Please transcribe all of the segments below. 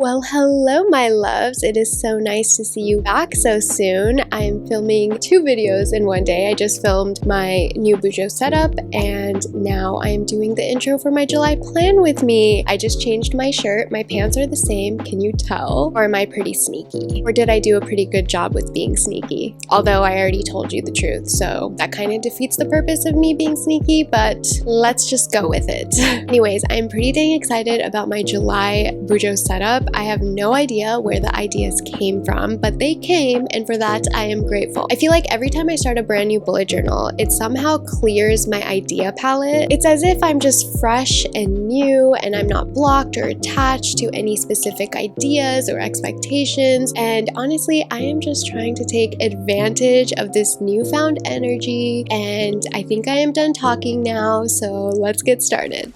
Well, hello my loves. It is so nice to see you back so soon. I'm filming 2 videos in one day. I just filmed my new bujo setup and now I am doing the intro for my July plan with me. I just changed my shirt. My pants are the same. Can you tell? Or am I pretty sneaky? Or did I do a pretty good job with being sneaky? Although I already told you the truth, so that kind of defeats the purpose of me being sneaky, but let's just go with it. Anyways, I'm pretty dang excited about my July bujo setup. I have no idea where the ideas came from, but they came, and for that I am grateful. I feel like every time I start a brand new bullet journal, it somehow clears my idea palette. It's as if I'm just fresh and new and I'm not blocked or attached to any specific ideas or expectations, and honestly I am just trying to take advantage of this newfound energy, and I think I am done talking now, so let's get started.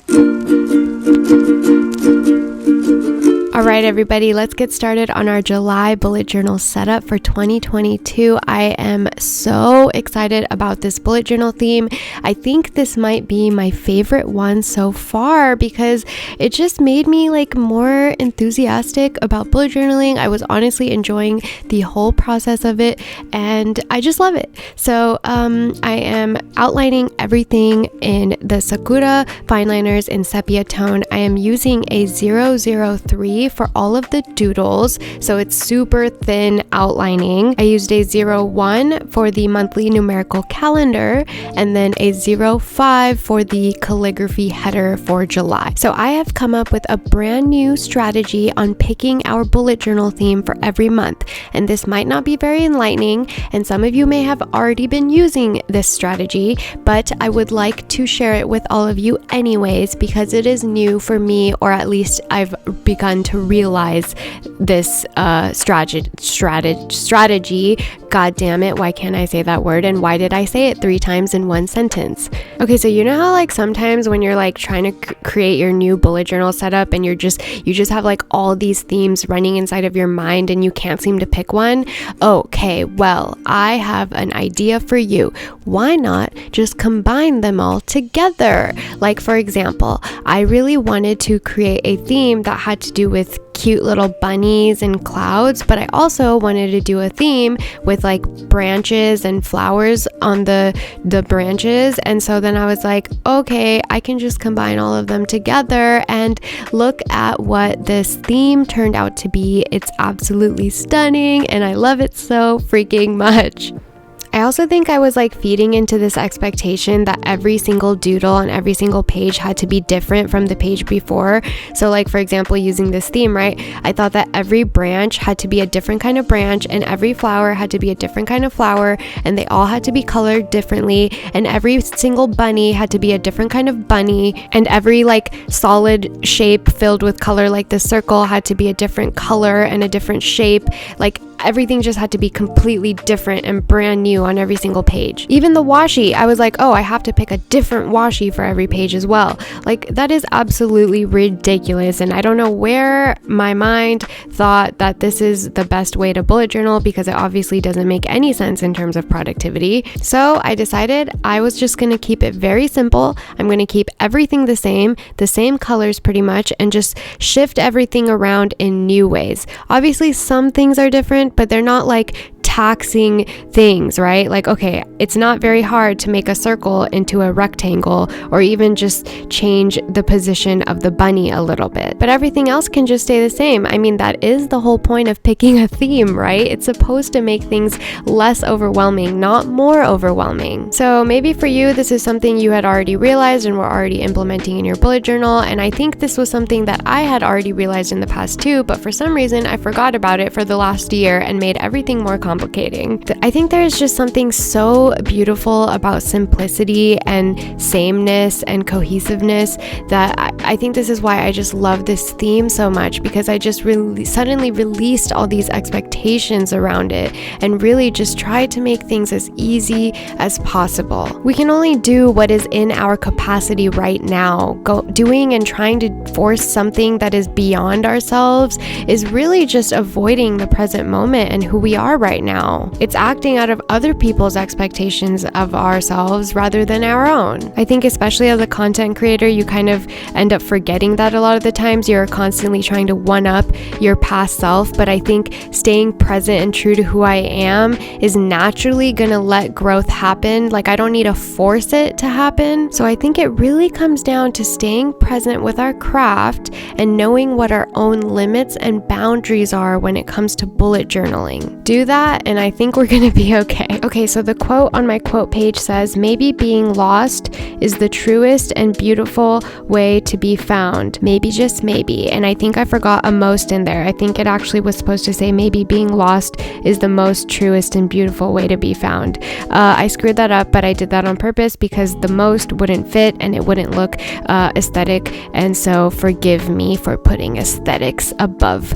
Alright everybody, let's get started on our July bullet journal setup for 2022. I am so excited about this bullet journal theme. I think this might be my favorite one so far because it just made me like more enthusiastic about bullet journaling. I was honestly enjoying the whole process of it and I just love it. So I am outlining everything in the Sakura fine liners in sepia tone. I am using a 003 for all of the doodles, so it's super thin outlining. I used a 01 for the monthly numerical calendar and then a 05 for the calligraphy header for July. So I have come up with a brand new strategy on picking our bullet journal theme for every month, and this might not be very enlightening and some of you may have already been using this strategy, but I would like to share it with all of you anyways because it is new for me, or at least I've begun to realize this strategy. God damn it, why can't I say that word, and why did I say it 3 times in one sentence? Okay, so you know how like sometimes when you're like trying to create your new bullet journal setup and you just have like all these themes running inside of your mind and you can't seem to pick one? Okay, well, I have an idea for you. Why not just combine them all together? Like for example, I really wanted to create a theme that had to do with cute little bunnies and clouds, but I also wanted to do a theme with like branches and flowers on the branches, and so then I was like, okay, I can just combine all of them together, and look at what this theme turned out to be. It's absolutely stunning and I love it so freaking much. I also think I was like feeding into this expectation that every single doodle on every single page had to be different from the page before. So like for example, using this theme, right? I thought that every branch had to be a different kind of branch and every flower had to be a different kind of flower and they all had to be colored differently, and every single bunny had to be a different kind of bunny, and every like solid shape filled with color like the circle had to be a different color and a different shape. Like everything just had to be completely different and brand new on every single page. Even the washi, I was like, oh, I have to pick a different washi for every page as well. Like that is absolutely ridiculous, and I don't know where my mind thought that this is the best way to bullet journal because it obviously doesn't make any sense in terms of productivity. So I decided I was just going to keep it very simple. I'm going to keep everything the same colors pretty much, and just shift everything around in new ways. Obviously some things are different, but they're not like taxing things, right? Like, okay, it's not very hard to make a circle into a rectangle or even just change the position of the bunny a little bit, but everything else can just stay the same. I mean, that is the whole point of picking a theme, right? It's supposed to make things less overwhelming, not more overwhelming. So maybe for you, this is something you had already realized and were already implementing in your bullet journal, and I think this was something that I had already realized in the past too, but for some reason I forgot about it for the last year and made everything more complicated. I think there's just something so beautiful about simplicity and sameness and cohesiveness that I think this is why I just love this theme so much, because I just really suddenly released all these expectations around it and really just tried to make things as easy as possible. We can only do what is in our capacity right now. Doing and trying to force something that is beyond ourselves is really just avoiding the present moment and who we are right now. now. It's acting out of other people's expectations of ourselves rather than our own. I think especially as a content creator, you kind of end up forgetting that a lot of the times. You're constantly trying to one up your past self, but I think staying present and true to who I am is naturally gonna let growth happen. Like, I don't need to force it to happen. So I think it really comes down to staying present with our craft and knowing what our own limits and boundaries are when it comes to bullet journaling. Do that and I think we're gonna be okay. Okay, so the quote on my quote page says, "Maybe being lost is the truest and beautiful way to be found. Maybe, just maybe." And I think I forgot a most in there. I think it actually was supposed to say, "Maybe being lost is the most truest and beautiful way to be found." I screwed that up, but I did that on purpose because the most wouldn't fit and it wouldn't look aesthetic. And so forgive me for putting aesthetics above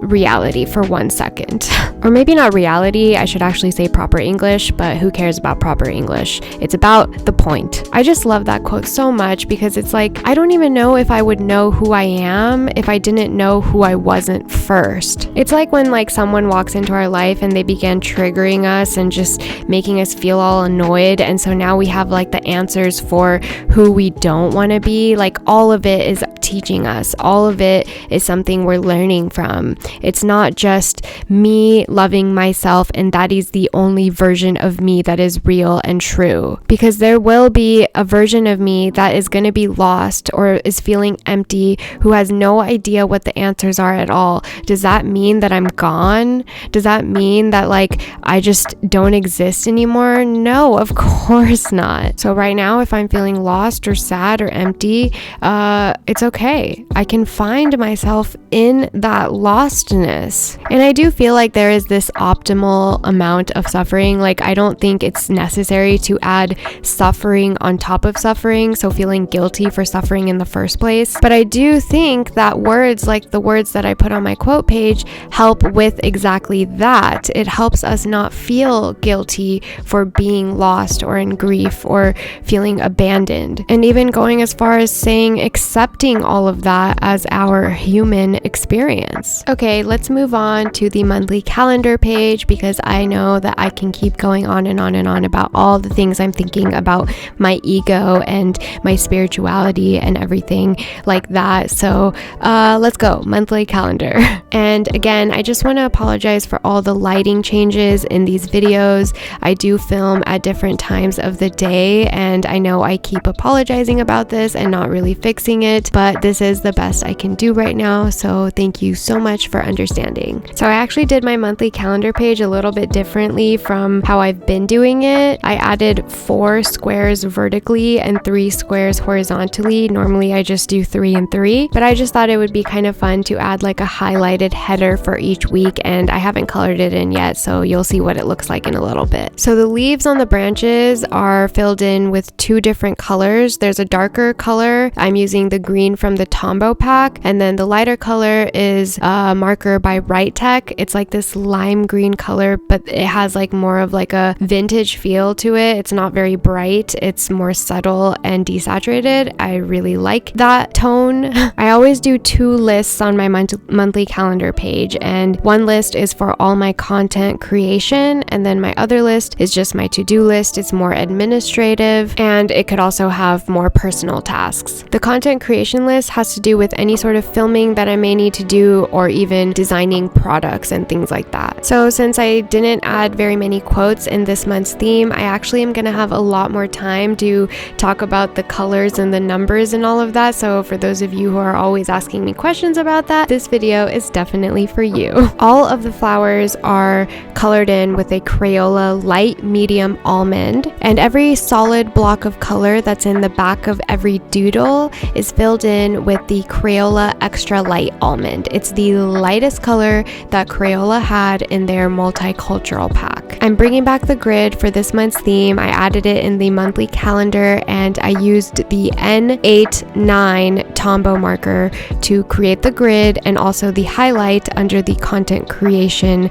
reality for 1 second. Or maybe not reality, I should actually say proper English, but who cares about proper English? It's about the point. I just love that quote so much because it's like, I don't even know if I would know who I am if I didn't know who I wasn't first. It's like when like someone walks into our life and they begin triggering us and just making us feel all annoyed, and so now we have like the answers for who we don't want to be. Like, all of it is teaching us. All of it is something we're learning from. It's not just me loving myself and that is the only version of me that is real and true, because there will be a version of me that is going to be lost or is feeling empty, who has no idea what the answers are at all. Does that mean that I'm gone? Does that mean that like I just don't exist anymore? No, of course not. So right now, if I'm feeling lost or sad or empty, it's okay. I can find myself in that lostness. And I do feel like there is this optimal amount of suffering. Like, I don't think it's necessary to add suffering on top of suffering, so feeling guilty for suffering in the first place. But I do think that words like the words that I put on my quote page help with exactly that. It helps us not feel guilty for being lost or in grief or feeling abandoned. And even going as far as saying accepting all of that as our human experience. Okay, let's move on to the monthly calendar page, because I know that I can keep going on and on and on about all the things I'm thinking about my ego and my spirituality and everything like that. So let's go, monthly calendar. And again, I just want to apologize for all the lighting changes in these videos. I do film at different times of the day, and I know I keep apologizing about this and not really fixing it, but this is the best I can do right now, so thank you so much for understanding. So I actually did my monthly calendar page a little bit differently from how I've been doing it. I added 4 squares vertically and 3 squares horizontally. Normally I just do 3 and 3, but I just thought it would be kind of fun to add like a highlighted header for each week, and I haven't colored it in yet, so you'll see what it looks like in a little bit. So the leaves on the branches are filled in with 2 different colors. There's a darker color. I'm using the green from the Tombow pack, and then the lighter color is a marker by Right Tech. It's like this lime green color, but it has like more of like a vintage feel to it. It's not very bright. It's more subtle and desaturated. I really like that tone. I always do 2 lists on my monthly calendar page, and one list is for all my content creation, and then my other list is just my to-do list. It's more administrative, and it could also have more personal tasks. The content creation list has to do with any sort of filming that I may need to do, or even designing products and things like that. So since I didn't add very many quotes in this month's theme, I actually am going to have a lot more time to talk about the colors and the numbers and all of that. So for those of you who are always asking me questions about that, this video is definitely for you. All of the flowers are colored in with a Crayola light medium almond, and every solid block of color that's in the back of every doodle is filled in with the Crayola extra light almond. It's the lightest color that Crayola had in their multicultural pack. I'm bringing back the grid for this month's theme. I added it in the monthly calendar, and I used the N89 Tombow marker to create the grid and also the highlight under the content creation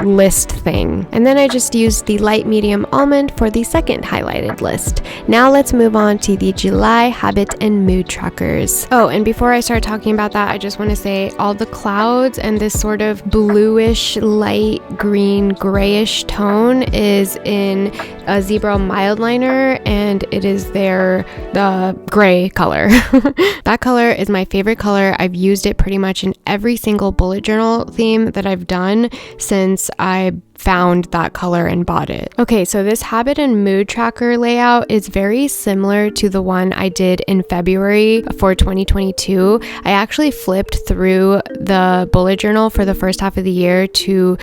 list thing. And then I just used the light medium almond for the second highlighted list. Now let's move on to the July habit and mood trackers. colors. Oh, and before I start talking about that, I just want to say all the clouds and this sort of bluish, light green, grayish tone is in a Zebra mild liner, and it is the gray color. That color is my favorite color. I've used it pretty much in every single bullet journal theme that I've done since I found that color and bought it. Okay, so this habit and mood tracker layout is very similar to the one I did in February for 2022. I actually flipped through the bullet journal for the first half of the year to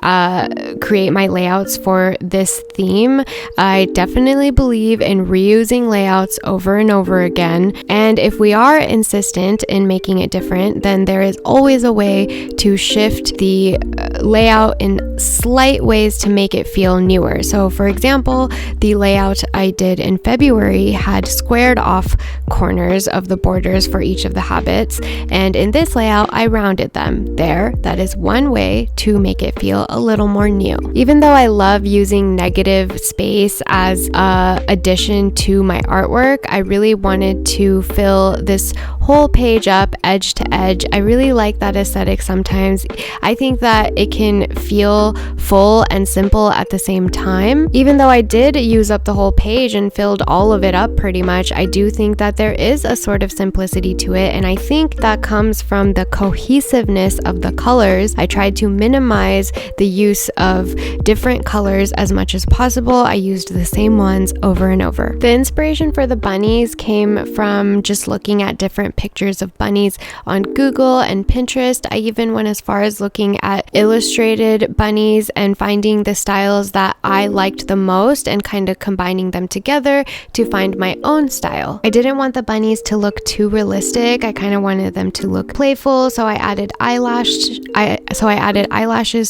create my layouts for this theme. I definitely believe in reusing layouts over and over again, and if we are insistent in making it different, then there is always a way to shift the layout in slight ways to make it feel newer. So for example, the layout I did in February had squared off corners of the borders for each of the habits, and in this layout I rounded them. That is one way to make it feel a little more new. Even though I love using negative space as a addition to my artwork, I really wanted to fill this whole page up edge to edge. I really like that aesthetic sometimes. I think that it can feel full and simple at the same time. Even though I did use up the whole page and filled all of it up pretty much, I do think that there is a sort of simplicity to it, and I think that comes from the cohesiveness of the colors. I tried to minimize the use of different colors as much as possible. I used the same ones over and over. The inspiration for the bunnies came from just looking at different pictures of bunnies on Google and Pinterest. I even went as far as looking at illustrated bunnies and finding the styles that I liked the most and kind of combining them together to find my own style. I didn't want the bunnies to look too realistic. I kind of wanted them to look playful, so I added eyelashes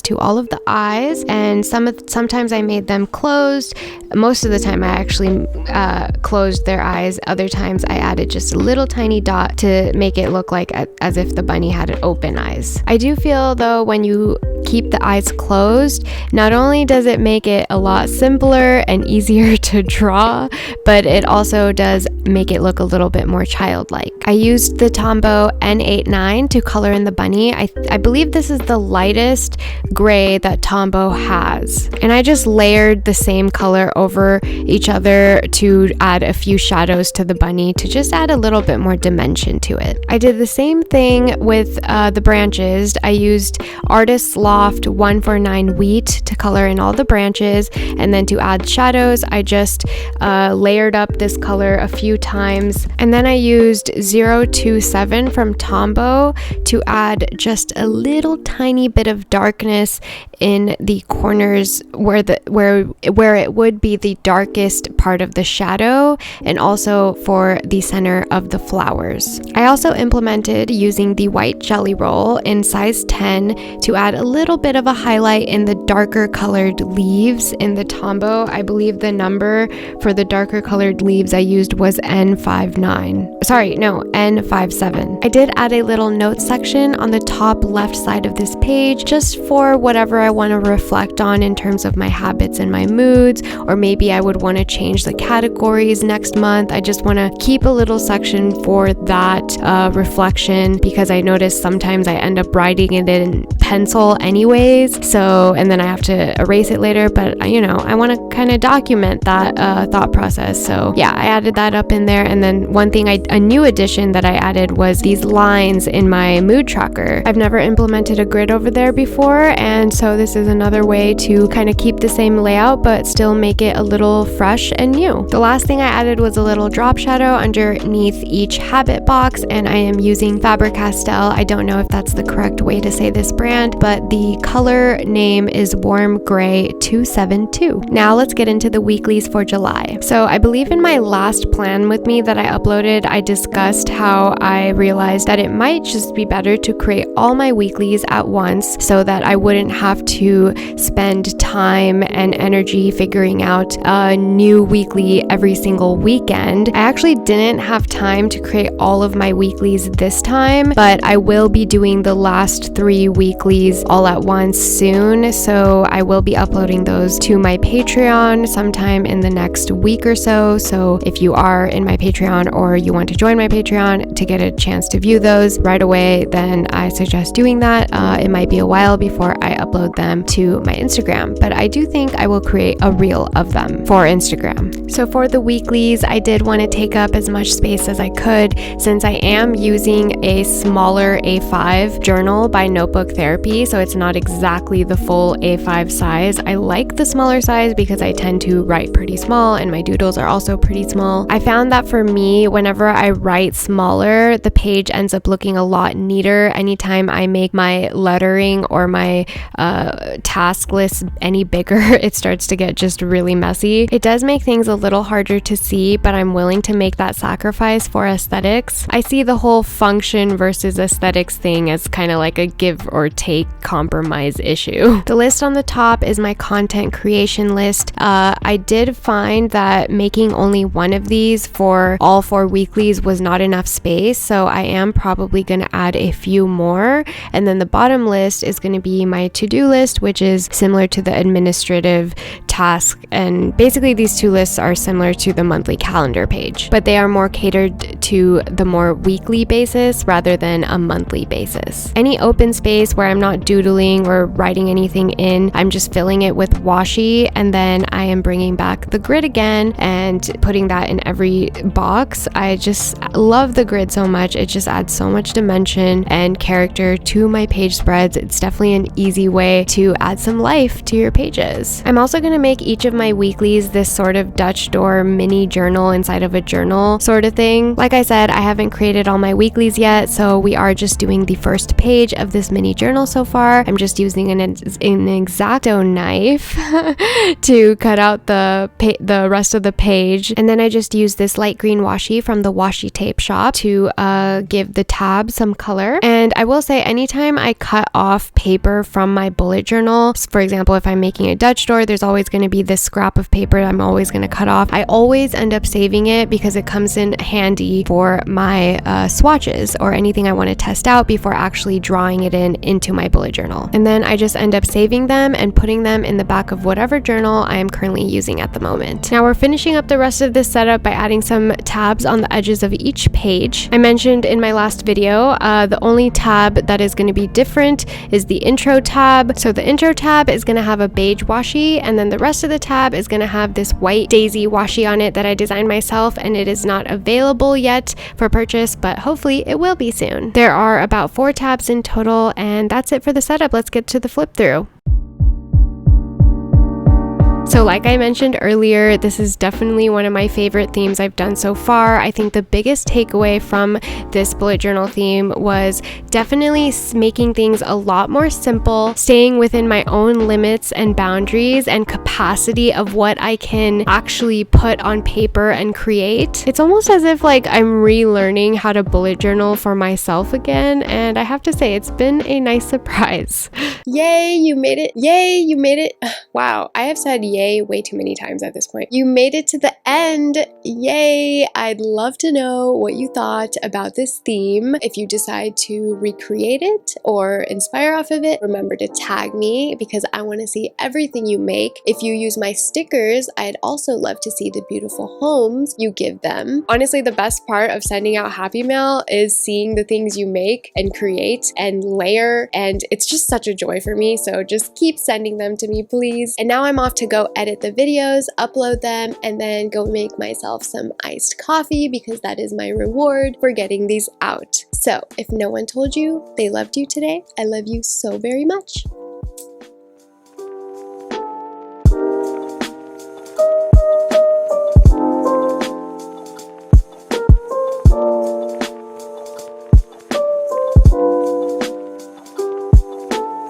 to all of the eyes, and sometimes I made them closed. Most of the time I actually closed their eyes. Other times I added just a little tiny dot to make it look like as if the bunny had open eyes. I do feel though when you keep the eyes closed, not only does it make it a lot simpler and easier to draw, but it also does make it look a little bit more childlike. I used the Tombow N89 to color in the bunny. I believe this is the lightest gray that Tombow has, and I just layered the same color over each other to add a few shadows to the bunny to just add a little bit more dimension to it. I did the same thing with the branches. I used Artist's Loft 149 Wheat to color in all the branches, and then to add shadows I just layered up this color a few times, and then I used 027 from Tombow to add just a little tiny bit of darkness in the corners where it would be the darkest part of the shadow, and also for the center of the flowers. I also implemented using the white jelly roll in size 10 to add a little bit of a highlight in the darker colored leaves in the Tombow. I believe the number for the darker colored leaves I used was N57. I did add a little note section on the top left side of this page just for whatever I want to reflect on in terms of my habits and my moods, or maybe I would want to change the categories next month. I just want to keep a little section for that reflection, because I notice sometimes I end up writing it in pencil anyways, so, and then I have to erase it later, but I want to kind of document that thought process. So yeah, I added that up in there. And then one thing, a new addition that I added was these lines in my mood tracker. I've never implemented a grid over there before, and so this is another way to kind of keep the same layout but still make it a little fresh and new. The last thing I added was a little drop shadow underneath each habit box, and I am using Faber-Castell. I don't know if that's the correct way to say this brand, but the color name is Warm Gray 272. Now let's get into the weeklies for July. So I believe in my last plan with me that I uploaded, I discussed how I realized that it might just be better to create all my weeklies at once so that I wouldn't have to spend time time and energy figuring out a new weekly every single weekend. I actually didn't have time to create all of my weeklies this time, but I will be doing the last 3 weeklies all at once soon, so I will be uploading those to my Patreon sometime in the next week or so. So if you are in my Patreon or you want to join my Patreon to get a chance to view those right away, then I suggest doing that. It might be a while before I upload them to my Instagram, but I do think I will create a reel of them for Instagram. So for the weeklies, I did want to take up as much space as I could since I am using a smaller A5 journal by Notebook Therapy, so it's not exactly the full A5 size. I like the smaller size because I tend to write pretty small and my doodles are also pretty small. I found that for me, whenever I write smaller, the page ends up looking a lot neater. Anytime I make my lettering or my task list any bigger, it starts to get just really messy. It does make things a little harder to see, but I'm willing to make that sacrifice for aesthetics. I see the whole function versus aesthetics thing as kind of like a give or take compromise issue. The list on the top is my content creation list. I did find that making only one of these for all 4 weeklies was not enough space, so I am probably going to add a few more. And then the bottom list is going to be my to-do list, which is similar to the administrative task, and basically these 2 lists are similar to the monthly calendar page, but they are more catered to the more weekly basis rather than a monthly basis. Any open space where I'm not doodling or writing anything in, I'm just filling it with washi, and then I am bringing back the grid again and putting that in every box. I just love the grid so much. It just adds so much dimension and character to my page spreads. It's definitely an easy way to add some life to your pages. I'm also going to make each of my weeklies this sort of Dutch door mini journal inside of a journal sort of thing. Like I said, I haven't created all my weeklies yet, so we are just doing the first page of this mini journal so far. I'm just using an X-Acto knife to cut out the rest of the page, and then I just use this light green washi from the washi tape shop to give the tab some color. And I will say, anytime I cut off paper from my bullet journal, for example, if I'm making a Dutch door, there's always going to be this scrap of paper I'm always going to cut off. I always end up saving it because it comes in handy for my swatches or anything I want to test out before actually drawing it into my bullet journal. And then I just end up saving them and putting them in the back of whatever journal I am currently using at the moment. Now we're finishing up the rest of this setup by adding some tabs on the edges of each page. I mentioned in my last video, the only tab that is going to be different is the intro tab. So the intro tab is going to have a beige washi, and then the rest of the tab is going to have this white daisy washi on it that I designed myself, and it is not available yet for purchase, but hopefully it will be soon. There are about 4 tabs in total, and that's it for the setup. Let's get to the flip through. So like I mentioned earlier, this is definitely one of my favorite themes I've done so far. I think the biggest takeaway from this bullet journal theme was definitely making things a lot more simple, staying within my own limits and boundaries and capacity of what I can actually put on paper and create. It's almost as if like I'm relearning how to bullet journal for myself again, and I have to say it's been a nice surprise. Yay, you made it. Yay, you made it. Wow, I have said yay way too many times at this point. You made it to the end. Yay! I'd love to know what you thought about this theme. If you decide to recreate it or inspire off of it, remember to tag me because I want to see everything you make. If you use my stickers, I'd also love to see the beautiful homes you give them. Honestly, the best part of sending out Happy Mail is seeing the things you make and create and layer, and it's just such a joy for me, so just keep sending them to me, please. And now I'm off to go edit the videos, upload them, and then go make myself some iced coffee because that is my reward for getting these out. So if no one told you they loved you today, I love you so very much.